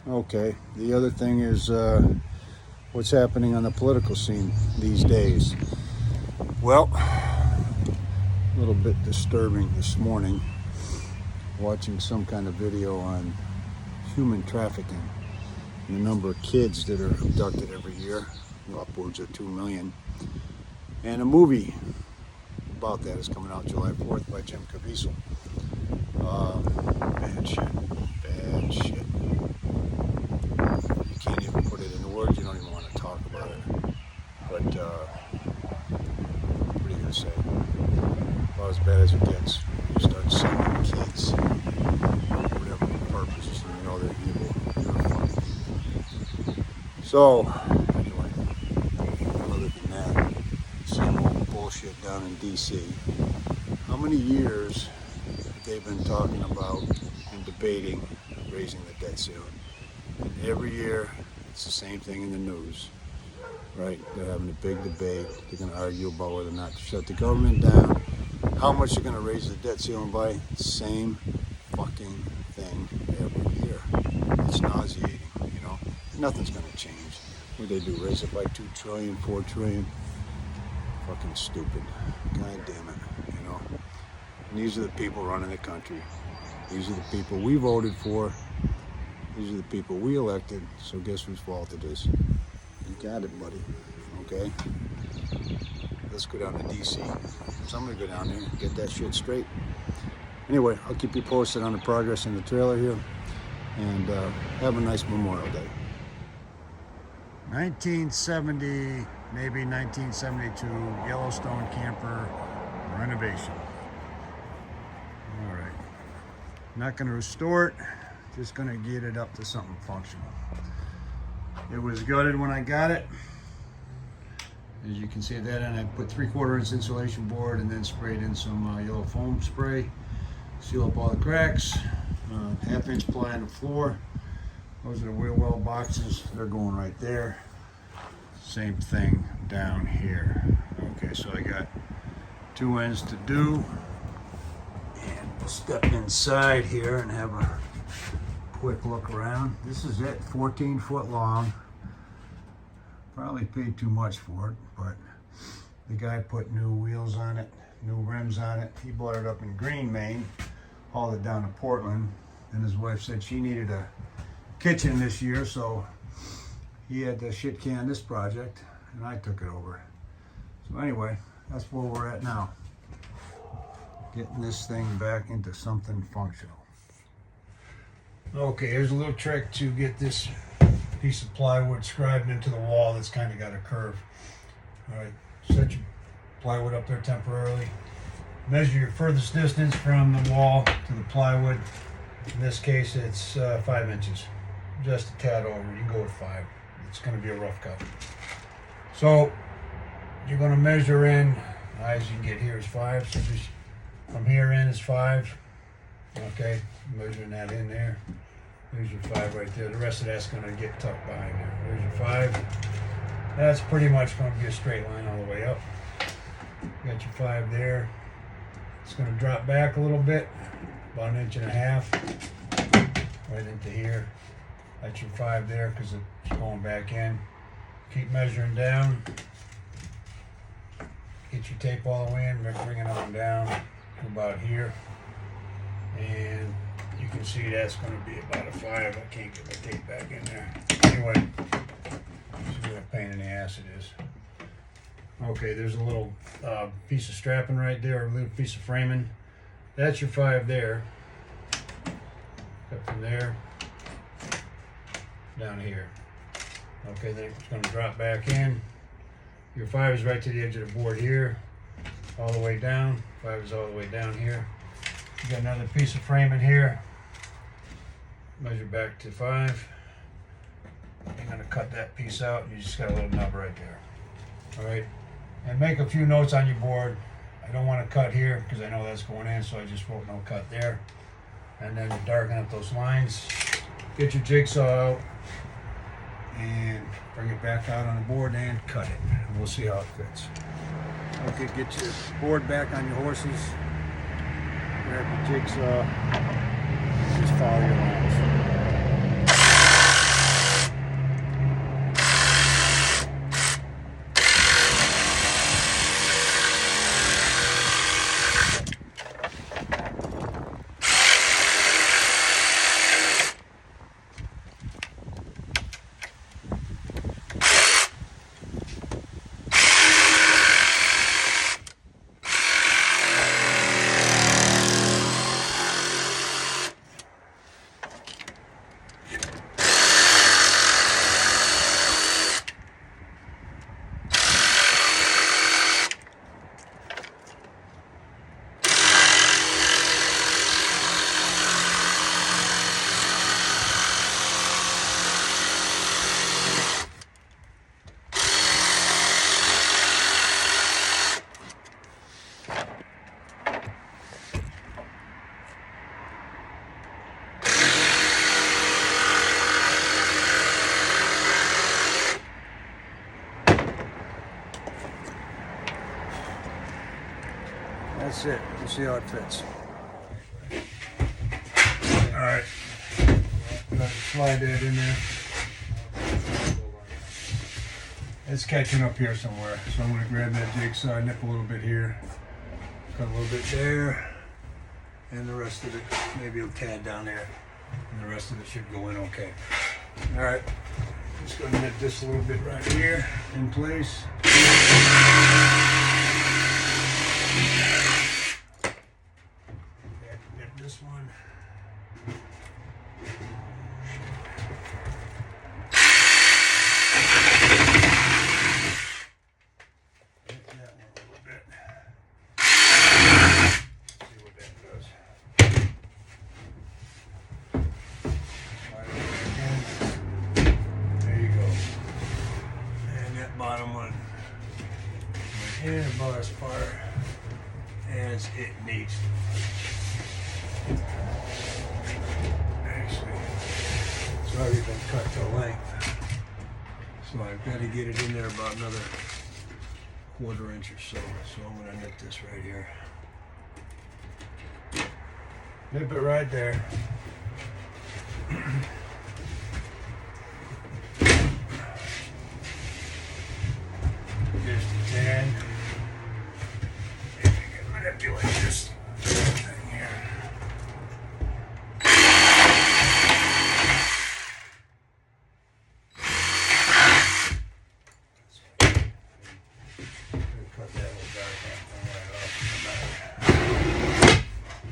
Okay, the other thing is what's happening on the political scene these days. Well, a little bit disturbing this morning, watching some kind of video on human trafficking and the number of kids that are abducted every year, upwards of 2 million. And a movie about that is coming out July 4th by Jim Caviezel. Bad shit. You can't even put it into words, you don't even want to talk about it. But, what are you going to say? About as bad as it gets. You start seeing kids, whatever the purpose is, you know they're evil, they're funny. So, anyway, other than that, same old bullshit down in D.C. How many years have they been talking about and debating raising the debt ceiling? And every year, it's the same thing in the news, right? They're having a big debate. They're going to argue about whether or not to shut the government down, how much they're going to raise the debt ceiling by. Same fucking thing every year. It's nauseating, you know? Nothing's going to change. What do they do? Raise it by 2 trillion, 4 trillion? Fucking stupid. God damn it, you know? And these are the people running the country. These are the people we voted for. These are the people we elected. So guess whose fault it is? You got it, buddy. Okay? Let's go down to D.C. Somebody go down there and get that shit straight. Anyway, I'll keep you posted on the progress in the trailer here. And have a nice Memorial Day. 1970, maybe 1972, Yellowstone camper renovation. All right. Not going to restore it. Just going to get it up to something functional. It was gutted when I got it. As you can see that, and I put 3/4 inch insulation board and then sprayed in some yellow foam spray. Seal up all the cracks. 1/2 inch ply on the floor. Those are the wheel well boxes. They're going right there. Same thing down here. Okay, so I got 2 ends to do. And we'll step inside here and have a quick look around. This is it, 14 foot long. Probably paid too much for it, but the guy put new wheels on it, new rims on it. He bought it up in Green, Maine, hauled it down to Portland, and his wife said she needed a kitchen this year, so he had to shit can this project, and I took it over. So anyway, that's where we're at now. Getting this thing back into something functional. Okay, here's a little trick to get this piece of plywood scribed into the wall that's kind of got a curve. All right, set your plywood up there temporarily. Measure your furthest distance from the wall to the plywood. In this case, it's 5 inches. Just a tad over. You can go with 5. It's going to be a rough cut. So you're going to measure in. The highest you can get here is 5. So just from here in is 5. Okay, measuring that in there. There's your 5 right there. The rest of that's going to get tucked behind there. There's your 5. That's pretty much going to be a straight line all the way up. You got your 5 there. It's going to drop back a little bit, about 1.5 inches, right into here. That's your 5 there because it's going back in. Keep measuring down. Get your tape all the way in, bring it on down to about here. And you can see that's going to be about a 5. I can't get my tape back in there. Anyway, see what a pain in the ass it is. Okay, there's a little piece of strapping right there, a little piece of framing. That's your 5 there. Up from there, down here. Okay, then it's going to drop back in. Your 5 is right to the edge of the board here, all the way down. 5 is all the way down here. You got another piece of framing here. Measure back to 5. You're going to cut that piece out. You just got a little nub right there. All right, and make a few notes on your board. I don't want to cut here because I know that's going in, so I just wrote no cut there. And then you darken up those lines. Get your jigsaw out and bring it back out on the board and cut it. And we'll see how it fits. Okay, get your board back on your horses. Grab your jigsaw. Just follow your lines. that's it. We'll see how it fits. All right. Slide that in there. It's catching up here somewhere, so I'm going to grab that jigsaw, nip a little bit here, cut a little bit there, and the rest of it, maybe a tad down there, and the rest of it should go in okay. All right, just going to nip this a little bit right here in place. Nip this one. Bottom one right here, bar part as it needs to. Actually, it's already been cut to length, so I've got to get it in there about another 1/4 inch or so. So I'm going to nip this right here. Nip it right there. Just a tad. Maybe I can manipulate this thing here. Cut that little dark thing right off the back.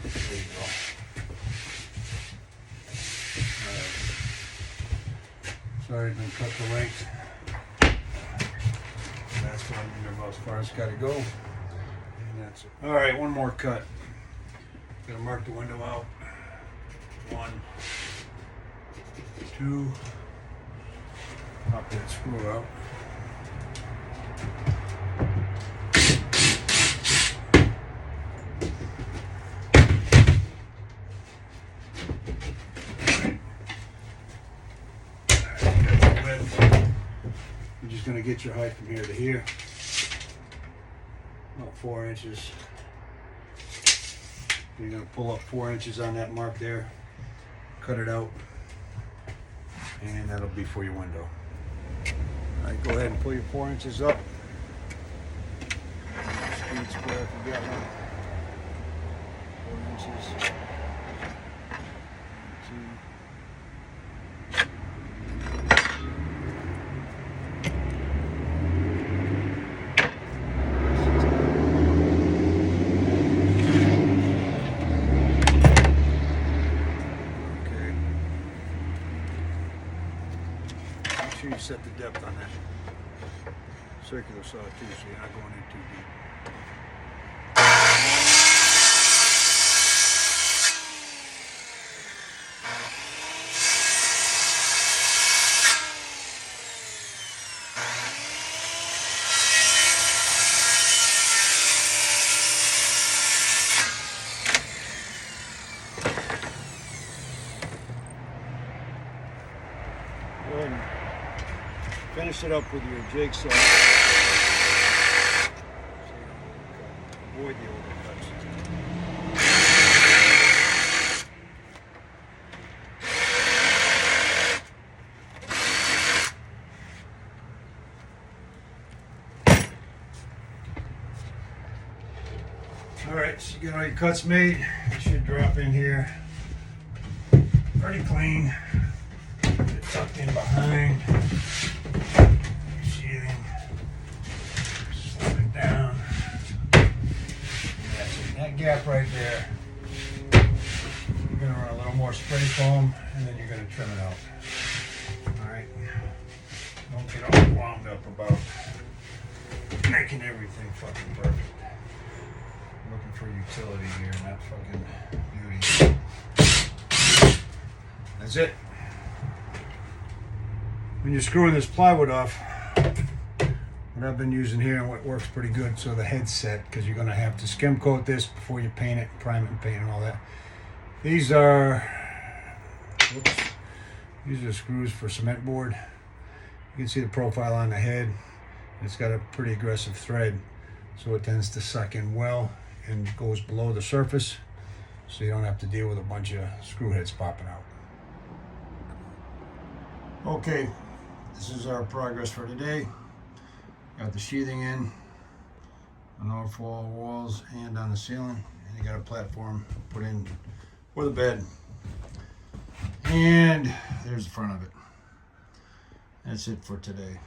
There you go. Alright. Sorry, it's been cut to length. That's going about as far as it's got to go. And that's it. All right, one more cut. Gonna mark the window out. 1, 2. Pop that screw out. You're just going to get your height from here to here, about 4 inches. You're going to pull up 4 inches on that mark there, cut it out, and that'll be for your window. All right, go ahead and pull your 4 inches up. Speed square if you got one. 4 inches. 2. You set the depth on that circular saw too, so you're not going in too deep. Go ahead and finish it up with your jigsaw. Avoid the overcuts. All right, so you got all your cuts made. You should drop in here pretty clean. Get it tucked in behind. Sheathing. Slip it down. That's it. That gap right there. You're gonna run a little more spray foam, and then you're gonna trim it out. All right. Don't get all wound up about making everything fucking perfect. Looking for utility here, not fucking beauty. That's it. When you're screwing this plywood off, what I've been using here and what works pretty good, so the head's set, because you're going to have to skim coat this before you paint it, prime it and paint and all that. These are screws for cement board. You can see the profile on the head. It's got a pretty aggressive thread, so it tends to suck in well and goes below the surface, so you don't have to deal with a bunch of screw heads popping out. Okay, this is our progress for today. Got the sheathing in on all 4 walls and on the ceiling, and you got a platform put in for the bed. And there's the front of it. That's it for today.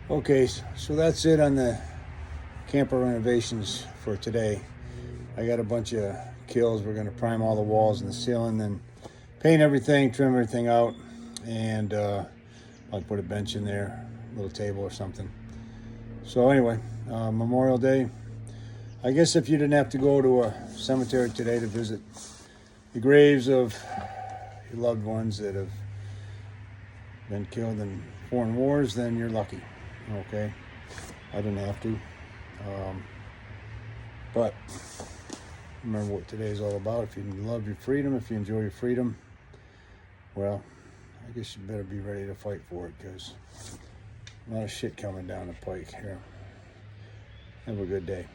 Okay, so that's it on the camper renovations for today. I got a bunch of kills. We're going to prime all the walls and the ceiling, then paint everything, trim everything out, and I'll put a bench in there, a little table or something. So anyway, Memorial Day. I guess if you didn't have to go to a cemetery today to visit the graves of your loved ones that have been killed in foreign wars, then you're lucky. Okay, I didn't have to. But remember what today's all about. If you love your freedom, if you enjoy your freedom, well, I guess you better be ready to fight for it, because a lot of shit coming down the pike here. Have a good day.